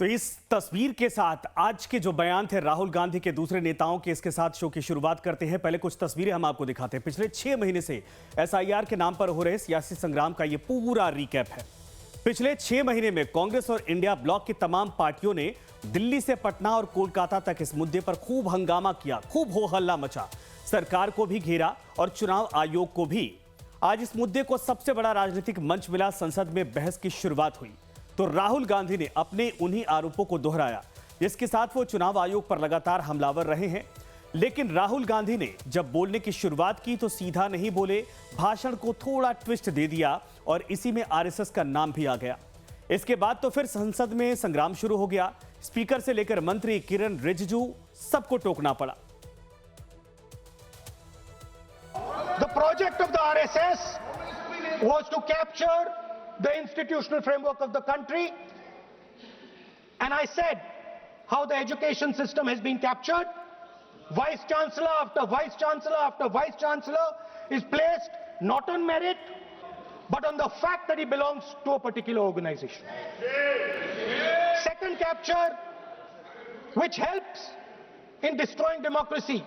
तो इस तस्वीर के साथ आज के जो बयान थे राहुल गांधी के दूसरे नेताओं के, इसके साथ शो की शुरुआत करते हैं। पहले कुछ तस्वीरें हम आपको दिखाते हैं। पिछले 6 महीने से एसआईआर के नाम पर हो रहे सियासी संग्राम का ये पूरा रिकैप है। पिछले 6 महीने में कांग्रेस और इंडिया ब्लॉक की तमाम पार्टियों ने दिल्ली से पटना और कोलकाता तक इस मुद्दे पर खूब हंगामा किया, खूब हो हल्ला मचा, सरकार को भी घेरा और चुनाव आयोग को भी। आज इस मुद्दे को सबसे बड़ा राजनीतिक मंच मिला, संसद में बहस की शुरुआत हुई तो राहुल गांधी ने अपने उन्हीं आरोपों को दोहराया जिसके साथ वो चुनाव आयोग पर लगातार हमलावर रहे हैं। लेकिन राहुल गांधी ने जब बोलने की शुरुआत की तो सीधा नहीं बोले, भाषण को थोड़ा ट्विस्ट दे दिया और इसी में आरएसएस का नाम भी आ गया। इसके बाद तो फिर संसद में संग्राम शुरू हो गया। स्पीकर से लेकर मंत्री किरण रिजिजू सबको टोकना पड़ा। The project of the RSS was to capture the institutional framework of the country, and I said how the education system has been captured. Vice Chancellor after Vice Chancellor after Vice Chancellor is placed not on merit but on the fact that he belongs to a particular organization. Second capture, which helps in destroying democracy,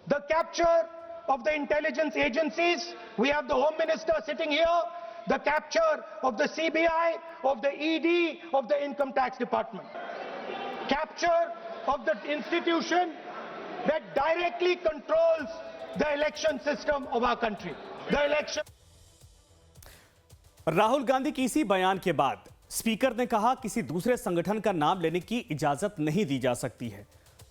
the capture of the intelligence agencies. We have the Home Minister sitting here. The capture of the CBI, of the ED, of the Income Tax Department. Capture of the institution that directly controls the election system of our country. The election. Rahul Gandhi के इसी बयान के बाद speaker ने कहा किसी दूसरे संगठन का नाम लेने की इजाजत नहीं दी जा सकती है।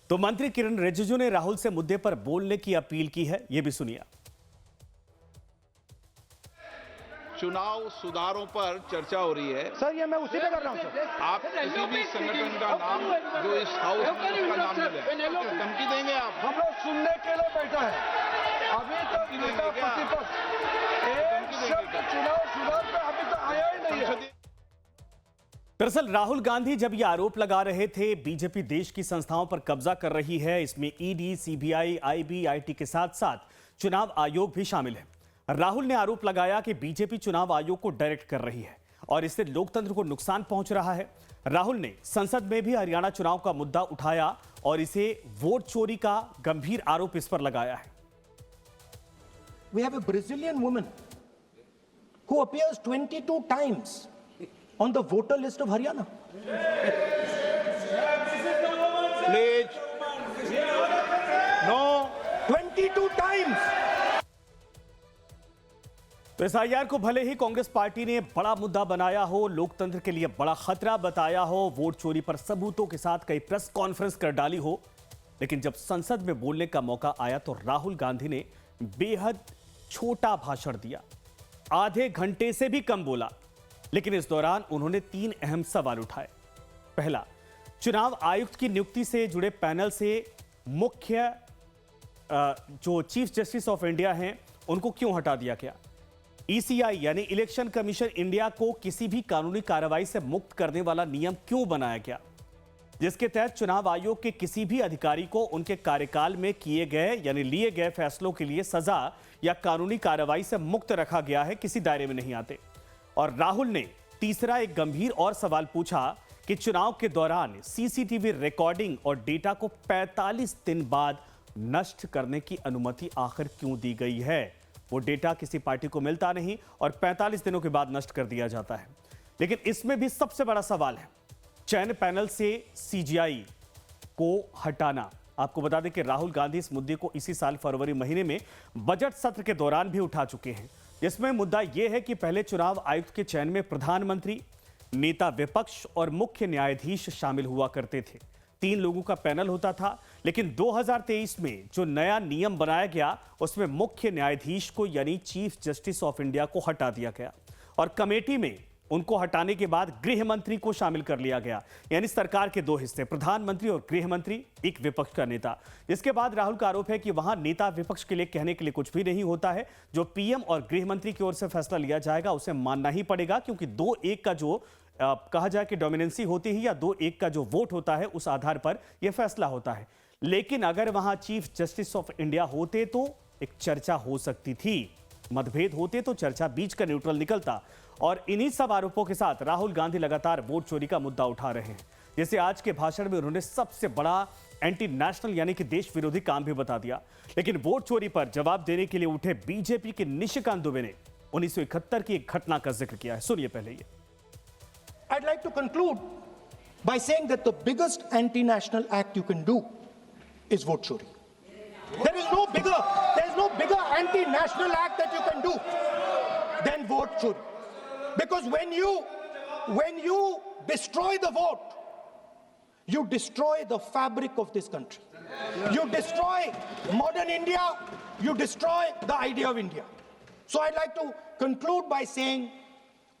तो मंत्री किरण रिजिजू ने राहुल से मुद्दे पर बोलने की अपील की है, यह भी सुनिए। चुनाव सुधारों पर चर्चा हो रही है। सर, ये मैं उसी पे कर रहा हूं सर। आप किसी भी संगठन का नाम जो इस हाउस में उसका नाम ले लें, धमकी देंगे आप? हम लोग सुनने के लिए बैठा है। अभी तक नेता प्रतिपक्ष एक शब्द चुनाव सुधार पे अभी तक आया ही नहीं है। दरअसल राहुल गांधी जब ये आरोप लगा रहे थे बीजेपी देश की संस्थाओं पर कब्जा कर रही है, इसमें ईडी, सीबीआई, आईबी, आईटी के साथ साथ चुनाव आयोग भी शामिल है। राहुल ने आरोप लगाया कि बीजेपी चुनाव आयोग को डायरेक्ट कर रही है और इससे लोकतंत्र को नुकसान पहुंच रहा है। राहुल ने संसद में भी हरियाणा चुनाव का मुद्दा उठाया और इसे वोट चोरी का गंभीर आरोप इस पर लगाया है। We have a Brazilian woman who appears 22 times on the voter list of Haryana. Please. No. 22 times. तो एसआईआर को भले ही कांग्रेस पार्टी ने बड़ा मुद्दा बनाया हो, लोकतंत्र के लिए बड़ा खतरा बताया हो, वोट चोरी पर सबूतों के साथ कई प्रेस कॉन्फ्रेंस कर डाली हो, लेकिन जब संसद में बोलने का मौका आया तो राहुल गांधी ने बेहद छोटा भाषण दिया, आधे घंटे से भी कम बोला। लेकिन इस दौरान उन्होंने 3 अहम सवाल उठाए। पहला, चुनाव आयुक्त की नियुक्ति से जुड़े पैनल से मुख्य जो चीफ जस्टिस ऑफ इंडिया हैं उनको क्यों हटा दिया गया? ईसीआई यानी इलेक्शन कमीशन इंडिया को किसी भी कानूनी कार्रवाई से मुक्त करने वाला नियम क्यों बनाया गया, जिसके तहत चुनाव आयोग के किसी भी अधिकारी को उनके कार्यकाल में किए गए यानी लिए गए फैसलों के लिए सजा या कानूनी कार्रवाई से मुक्त रखा गया है, किसी दायरे में नहीं आते। और राहुल ने तीसरा एक गंभीर और सवाल पूछा कि चुनाव के दौरान सीसीटीवी रिकॉर्डिंग और डेटा को 45 दिन बाद नष्ट करने की अनुमति आखिर क्यों दी गई है? वो डेटा किसी पार्टी को मिलता नहीं और 45 दिनों के बाद नष्ट कर दिया जाता है। लेकिन इसमें भी सबसे बड़ा सवाल है चयन पैनल से सीजीआई को हटाना। आपको बता दें कि राहुल गांधी इस मुद्दे को इसी साल फरवरी महीने में बजट सत्र के दौरान भी उठा चुके हैं। इसमें मुद्दा यह है कि पहले चुनाव आयुक्त के चयन में प्रधानमंत्री, नेता विपक्ष और मुख्य न्यायाधीश शामिल हुआ करते थे। 3 लोगों का पैनल होता था, लेकिन 2023 में जो नया नियम बनाया गया उसमें मुख्य न्यायाधीश को यानी चीफ जस्टिस ऑफ इंडिया को हटा दिया गया और कमेटी में उनको हटाने के बाद गृह मंत्री को शामिल कर लिया गया, यानी सरकार के 2 हिस्से, प्रधानमंत्री और गृह मंत्री, एक विपक्ष का नेता। जिसके बाद राहुल का आरोप है कि वहां नेता विपक्ष के लिए कहने के लिए कुछ भी नहीं होता है। जो पीएम और गृह मंत्री की ओर से फैसला लिया जाएगा उसे मानना ही पड़ेगा, क्योंकि 2-1 का जो कहा जाए कि डोमिनेंसी होती है या 2-1 का जो वोट होता है उस आधार पर यह फैसला होता है। लेकिन अगर वहां चीफ जस्टिस ऑफ इंडिया होते तो एक चर्चा हो सकती थी मतभेद होते तो चर्चा बीच का न्यूट्रल निकलता और इन्हीं सब आरोपों के साथ राहुल गांधी लगातार वोट चोरी का मुद्दा उठा रहे हैं। जैसे आज के भाषण में उन्होंने सबसे बड़ा एंटी नेशनल यानी कि देश विरोधी काम भी बता दिया। लेकिन वोट चोरी पर जवाब देने के लिए उठे बीजेपी के निशिकांत दुबे ने 1971 की एक घटना का जिक्र किया है। सुनिए पहले ये। I'd like to conclude by saying that the biggest anti-national act you can do is vote chori. There is no bigger anti-national act that you can do than vote chori. Because when you destroy the vote, you destroy the fabric of this country. You destroy modern India, you destroy the idea of India. So I'd like to conclude by saying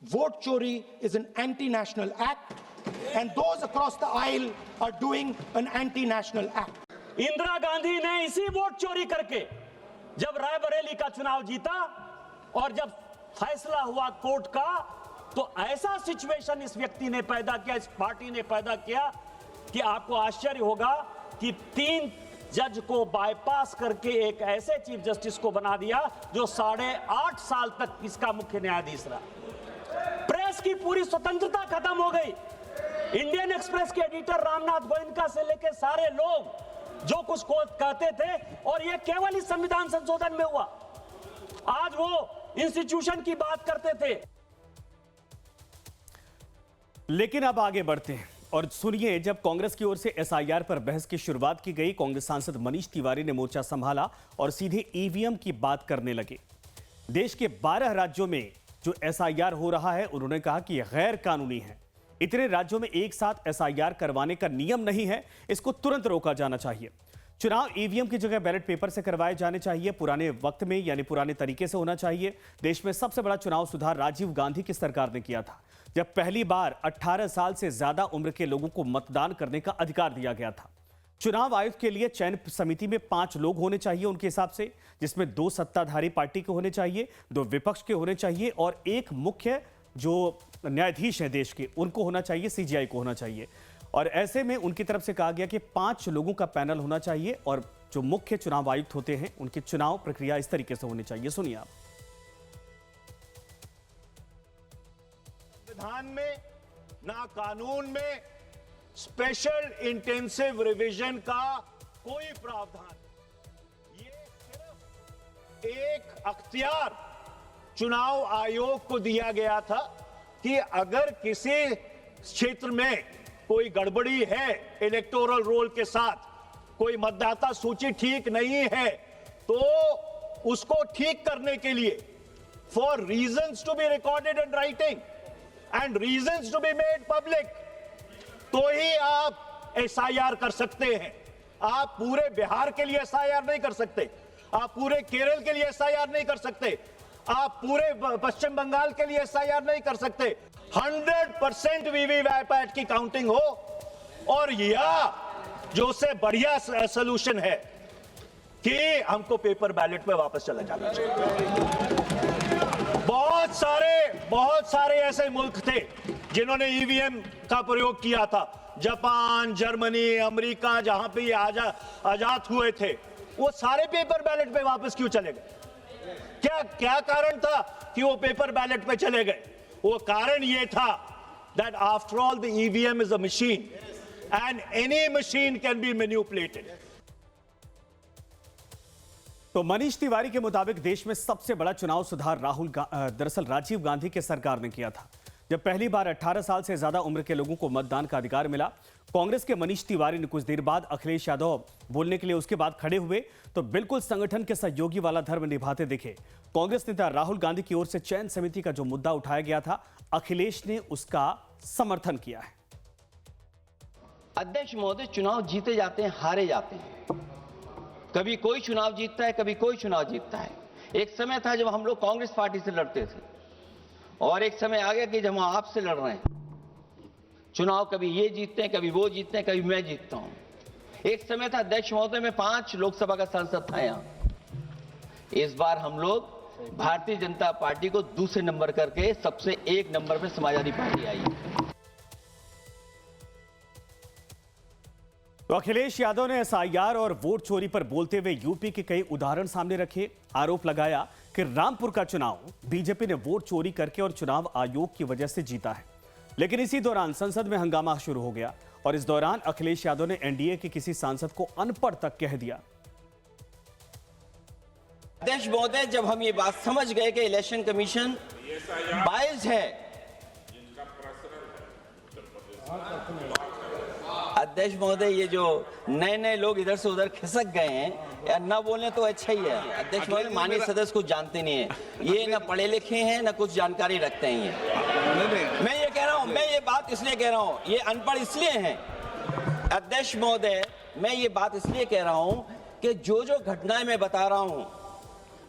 vote chori is an anti-national act, and those across the aisle are doing an anti-national act. Indira Gandhi ने इसी vote चोरी करके जब रायबरेली का चुनाव जीता और जब फैसला हुआ कोर्ट का, तो ऐसा सिचुएशन इस व्यक्ति ने पैदा किया, इस पार्टी ने पैदा किया कि आपको आश्चर्य होगा कि 3 जज को बाईपास करके एक ऐसे चीफ जस्टिस को बना दिया जो 8.5 साल तक इसका मुख्य न्यायाधीश रहा। प्रेस की पूरी स्वतंत्रता खत्म हो गई। इंडियन एक्सप्रेस के एडिटर रामनाथ गोयनका से लेकर सारे लोग जो कुछ को कहते थे, और यह केवल इस संविधान संशोधन में हुआ। आज वो इंस्टीट्यूशन की बात करते थे। लेकिन अब आगे बढ़ते हैं और सुनिए, जब कांग्रेस की ओर से एसआईआर पर बहस की शुरुआत की गई, कांग्रेस सांसद मनीष तिवारी ने मोर्चा संभाला और सीधे ईवीएम की बात करने लगे। देश के 12 राज्यों में जो एसआईआर हो रहा है, उन्होंने कहा कि यह गैर कानूनी है। इतने राज्यों में एक साथ एसआईआर करवाने का नियम नहीं है, इसको तुरंत रोका जाना चाहिए। चुनाव ईवीएम की जगह बैलेट पेपर से करवाए जाने चाहिए, पुराने वक्त में यानी पुराने तरीके से होना चाहिए। देश में सबसे बड़ा चुनाव सुधार राजीव गांधी की सरकार ने किया था, जब पहली बार 18 साल से ज्यादा उम्र के लोगों को मतदान करने का अधिकार दिया गया था। चुनाव आयुक्त के लिए चयन समिति में 5 लोग होने चाहिए उनके हिसाब से, जिसमें 2 सत्ताधारी पार्टी के होने चाहिए, 2 विपक्ष के होने चाहिए और 1 मुख्य जो न्यायाधीश हैं देश के, उनको होना चाहिए, सीजीआई को होना चाहिए। और ऐसे में उनकी तरफ से कहा गया कि 5 लोगों का पैनल होना चाहिए और जो मुख्य चुनाव आयुक्त होते हैं उनकी चुनाव प्रक्रिया इस तरीके से होनी चाहिए। सुनिए आप। संविधान में ना कानून में स्पेशल इंटेंसिव रिवीजन का कोई प्रावधान, ये सिर्फ एक अख्तियार चुनाव आयोग को दिया गया था कि अगर किसी क्षेत्र में कोई गड़बड़ी है इलेक्टोरल रोल के साथ, कोई मतदाता सूची ठीक नहीं है, तो उसको ठीक करने के लिए for reasons to be recorded in writing and reasons to be made public, तो ही आप एसआईआर कर सकते हैं। आप पूरे बिहार के लिए एसआईआर नहीं कर सकते, आप पूरे केरल के लिए एसआईआर नहीं कर सकते, आप पूरे पश्चिम बंगाल के लिए एसआईआर नहीं कर सकते। 100% वीवीपैट की काउंटिंग हो, और या जो से बढ़िया सोल्यूशन है कि हमको पेपर बैलेट में वापस चला जाना चाहिए। बहुत सारे ऐसे मुल्क थे जिन्होंने ईवीएम का प्रयोग किया था, जापान, जर्मनी, अमेरिका, जहां पे ये आजाद हुए थे, वो सारे पेपर बैलेट पे वापस क्यों चले गए? क्या कारण था कि वो पेपर बैलेट पे चले गए? वो कारण ये था that after all the EVM is a machine and any machine can be manipulated. तो मनीष तिवारी के मुताबिक देश में सबसे बड़ा चुनाव सुधार दरअसल राजीव गांधी की सरकार ने किया था, जब पहली बार 18 साल से ज्यादा उम्र के लोगों को मतदान का अधिकार मिला। कांग्रेस के मनीष तिवारी ने कुछ देर बाद अखिलेश यादव बोलने के लिए उसके बाद खड़े हुए तो बिल्कुल संगठन के सहयोगी वाला धर्म निभाते दिखे। कांग्रेस नेता राहुल गांधी की ओर से चयन समिति का जो मुद्दा उठाया गया था, अखिलेश ने उसका समर्थन किया है। अध्यक्ष महोदय, चुनाव जीते जाते हैं, हारे जाते हैं। कभी कोई चुनाव जीतता है, कभी कोई चुनाव जीतता है। एक समय था जब हम लोग कांग्रेस पार्टी से लड़ते थे, और एक समय आ गया कि जब हम आपसे लड़ रहे हैं। चुनाव कभी ये जीतते हैं, कभी वो जीतते हैं, कभी मैं जीतता हूं। एक समय था अध्यक्ष महोदय में 5 लोकसभा का सांसद था यहां। इस बार हम लोग भारतीय जनता पार्टी को दूसरे नंबर करके सबसे 1 नंबर पे समाजवादी पार्टी आई है। तो अखिलेश यादव ने एसआईआर और वोट चोरी पर बोलते हुए यूपी के कई उदाहरण सामने रखे। आरोप लगाया कि रामपुर का चुनाव बीजेपी ने वोट चोरी करके और चुनाव आयोग की वजह से जीता है। लेकिन इसी दौरान संसद में हंगामा शुरू हो गया और इस दौरान अखिलेश यादव ने एनडीए के किसी सांसद को अनपढ़ तक कह दिया। अध्यक्ष महोदय, जब हम ये बात समझ गए कि इलेक्शन कमीशन बायस्ड है, अध्यक्ष महोदय, ये जो नए लोग इधर से उधर खिसक गए हैं, या ना बोलने तो अच्छा ही है। अध्यक्ष महोदय, माननीय सदस्य कुछ जानते नहीं है, ये ना पढ़े लिखे हैं ना कुछ जानकारी रखते हैं। मैं ये कह रहा हूं, मैं ये बात इसलिए कह रहा हूं, ये अनपढ़ इसलिए हैं अध्यक्ष महोदय, मैं ये बात इसलिए कह रहा हूं कि जो घटनाएं मैं बता रहा हूं,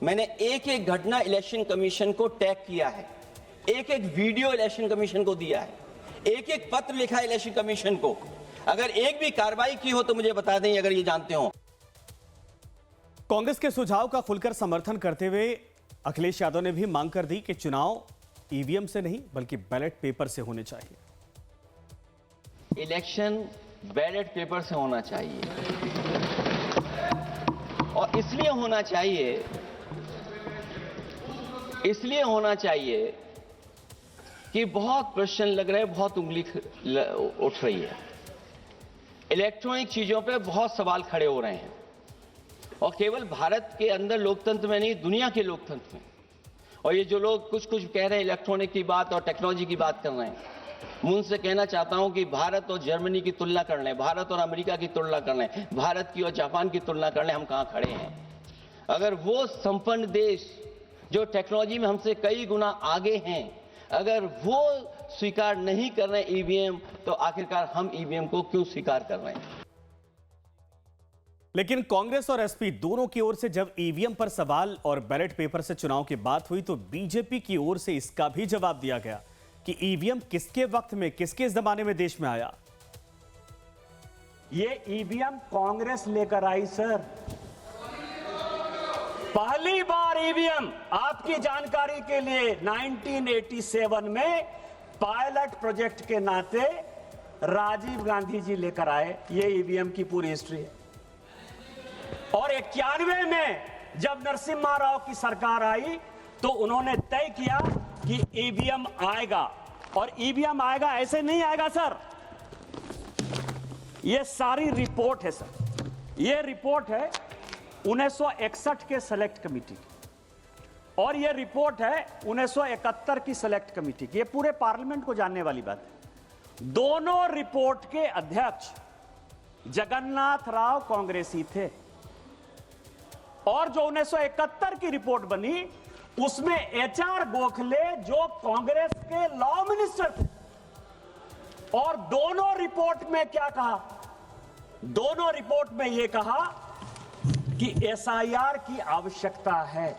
मैंने एक एक घटना इलेक्शन कमीशन को टैग किया है, एक एक वीडियो इलेक्शन कमीशन को दिया है, एक एक पत्र लिखा है इलेक्शन कमीशन को। अगर एक भी कार्रवाई की हो तो मुझे बता दें, अगर ये जानते हो। कांग्रेस के सुझाव का खुलकर समर्थन करते हुए अखिलेश यादव ने भी मांग कर दी कि चुनाव ईवीएम से नहीं बल्कि बैलेट पेपर से होने चाहिए। इलेक्शन बैलेट पेपर से होना चाहिए, और इसलिए होना चाहिए कि बहुत प्रश्न लग रहे हैं, बहुत उंगली उठ रही है, इलेक्ट्रॉनिक चीजों पे बहुत सवाल खड़े हो रहे हैं, और केवल भारत के अंदर लोकतंत्र में नहीं, दुनिया के लोकतंत्र में। और ये जो लोग कुछ कह रहे हैं इलेक्ट्रॉनिक की बात और टेक्नोलॉजी की बात कर रहे हैं, मैं उनसे कहना चाहता हूं कि भारत और जर्मनी की तुलना कर लें, भारत और अमेरिका की तुलना कर लें, भारत की और जापान की तुलना कर लें, हम कहां खड़े हैं। अगर वो संपन्न देश जो टेक्नोलॉजी में हमसे कई गुना आगे हैं, अगर वो स्वीकार नहीं कर रहे ईवीएम, तो आखिरकार हम ईवीएम को क्यों स्वीकार कर रहे हैं। लेकिन कांग्रेस और एसपी दोनों की ओर से जब ईवीएम पर सवाल और बैलेट पेपर से चुनाव की बात हुई, तो बीजेपी की ओर से इसका भी जवाब दिया गया कि ईवीएम किसके वक्त में, किसके जमाने में देश में आया। ये ईवीएम कांग्रेस लेकर आई सर, पहली बार ईवीएम, आपकी जानकारी के लिए 1987 में पायलट प्रोजेक्ट के नाते राजीव गांधी जी लेकर आए। ये ईवीएम की पूरी हिस्ट्री है। और 91 में जब नरसिम्हा राव की सरकार आई तो उन्होंने तय किया कि ईवीएम आएगा, और ईवीएम आएगा, ऐसे नहीं आएगा सर। ये सारी रिपोर्ट है सर, ये रिपोर्ट है 1961 के सेलेक्ट कमेटी की, और ये रिपोर्ट है 1971 की सेलेक्ट कमेटी की। ये पूरे पार्लियामेंट को जानने वाली बात है। दोनों रिपोर्ट के अध्यक्ष जगन्नाथ राव कांग्रेसी थे, और जो 1971 की रिपोर्ट बनी उसमें एचआर गोखले जो कांग्रेस के लॉ मिनिस्टर थे, और दोनों रिपोर्ट में क्या कहा, दोनों रिपोर्ट में यह कहा कि एसआईआर की आवश्यकता है।